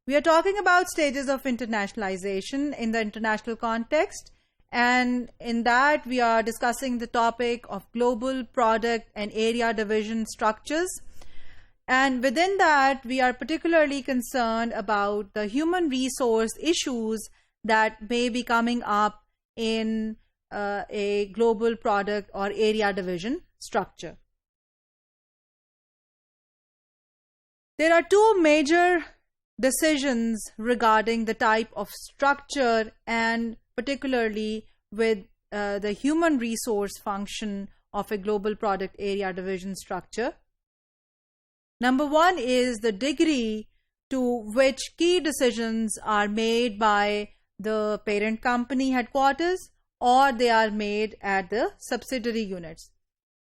We are talking about stages of internationalization in the international context, and in that we are discussing the topic of global product and area division structures. And within that, we are particularly concerned about the human resource issues that may be coming up in a global product or area division structure. There are two major decisions regarding the type of structure, and particularly with the human resource function of a global product area division structure. Number one is the degree to which key decisions are made by the parent company headquarters or they are made at the subsidiary units.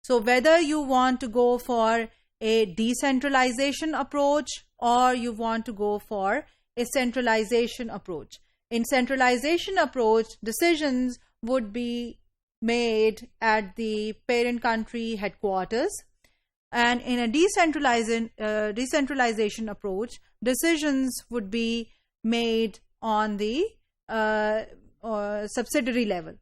So whether you want to go for a decentralization approach or you want to go for a centralization approach. In centralization approach, decisions would be made at the parent country headquarters, and in a decentralization approach, decisions would be made on the subsidiary level.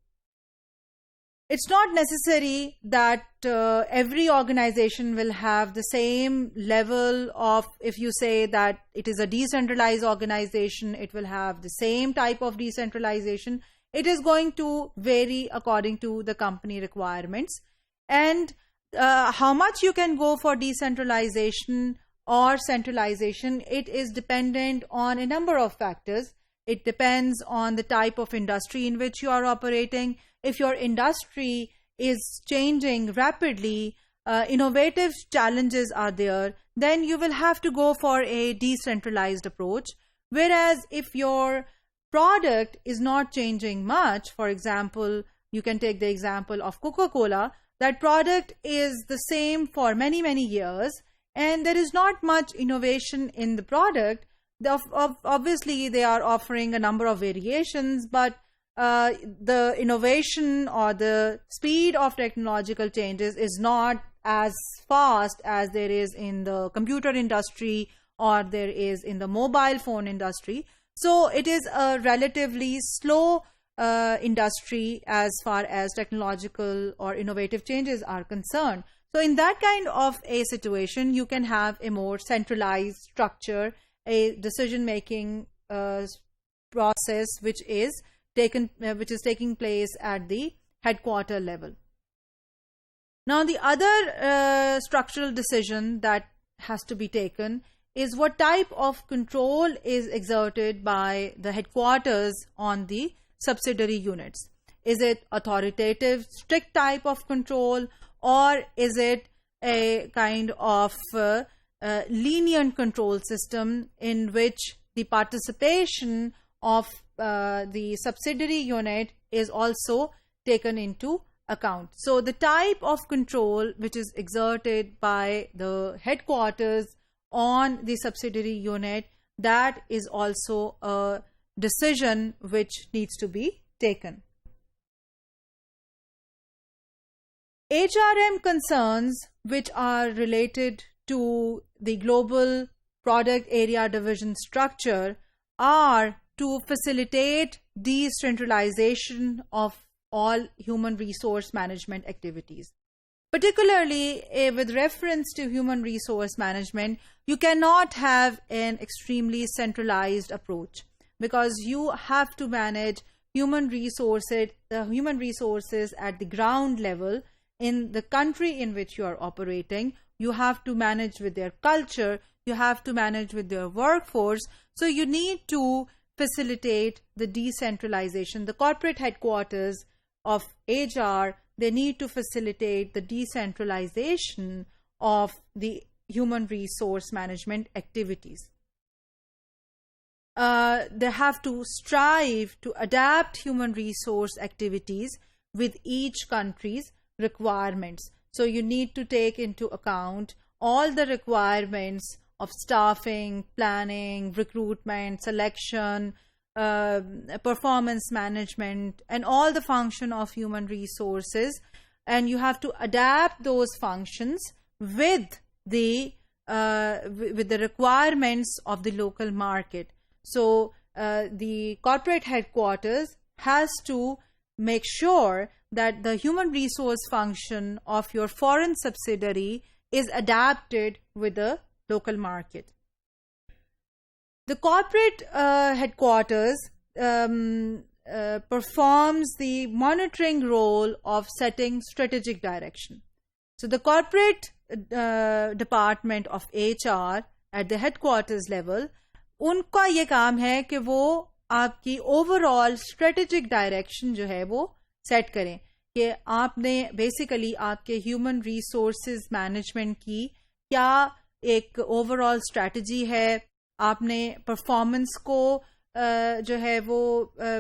It's not necessary that every organization will have the same level of, if you say that it is a decentralized organization, it will have the same type of decentralization. It is going to vary according to the company requirements. And how much you can go for decentralization or centralization, it is dependent on a number of factors. It depends on the type of industry in which you are operating. If your industry is changing rapidly, innovative challenges are there, then you will have to go for a decentralized approach. Whereas if your product is not changing much, for example, you can take the example of Coca-Cola, that product is the same for many, many years, and there is not much innovation in the product. Obviously, they are offering a number of variations, but the innovation or the speed of technological changes is not as fast as there is in the computer industry or there is in the mobile phone industry. So it is a relatively slow industry as far as technological or innovative changes are concerned. So in that kind of a situation, you can have a more centralized structure, a decision-making process which is taking place at the headquarter level. Now, the other structural decision that has to be taken is what type of control is exerted by the headquarters on the subsidiary units. Is it authoritative, strict type of control, or is it a kind of lenient control system in which the participation of the subsidiary unit is also taken into account? So the type of control which is exerted by the headquarters on the subsidiary unit, that is also a decision which needs to be taken. HRM concerns which are related to the global product area division structure are to facilitate decentralization of all human resource management activities. Particularly with reference to human resource management, you cannot have an extremely centralized approach because you have to manage human resources at the ground level in the country in which you are operating. You have to manage with their culture, you have to manage with their workforce. So you need to facilitate the decentralization. The corporate headquarters of HR, they need to facilitate the decentralization of the human resource management activities. They have to strive to adapt human resource activities with each country's requirements. So you need to take into account all the requirements of staffing, planning, recruitment, selection, performance management, and all the function of human resources, and you have to adapt those functions with the requirements of the local market. So the corporate headquarters has to make sure that the human resource function of your foreign subsidiary is adapted with the local market. The corporate headquarters performs the monitoring role of setting strategic direction. So the corporate department of HR at the headquarters level, उनका ये काम है कि वो आपकी overall strategic direction जो है वो सेट करें कि आपने बेसिकली आपके ह्यूमन रिसोर्सेज मैनेजमेंट की क्या एक ओवरऑल स्ट्रेटजी है, आपने परफॉर्मेंस को जो है वो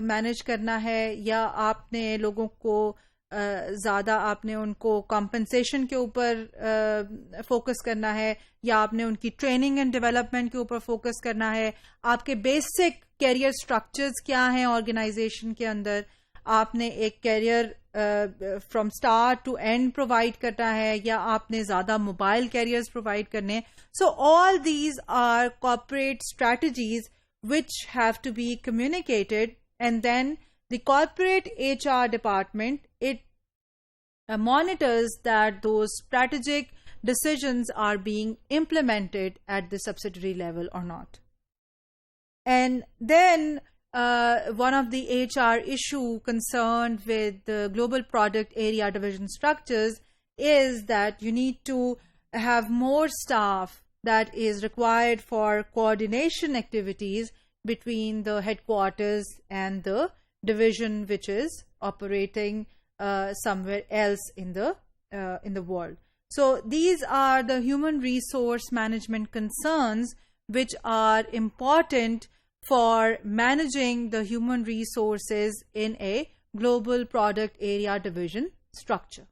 मैनेज करना है, या आपने लोगों को ज़्यादा आपने उनको कॉम्पनसेशन के ऊपर फोकस करना है, या आपने उनकी ट्रेनिंग एंड डेवलपमेंट के ऊपर फोकस करना है, आपके बेसिक कैरियर स्ट्रक्चर्स क्या हैं ऑर्गेनाइजेशन के अंदर, आपने एक carrier from start to end provide करना है, या आपने ज़्यादा मोबाइल कैरियर्स प्रोवाइड करने. So all these are corporate strategies which have to be communicated, and then the corporate HR department, it monitors that those strategic decisions are being implemented at the subsidiary level or not. And then one of the HR issue concerned with the global product area division structures is that you need to have more staff that is required for coordination activities between the headquarters and the division which is operating somewhere else in the world. So these are the human resource management concerns which are important for managing the human resources in a global product area division structure.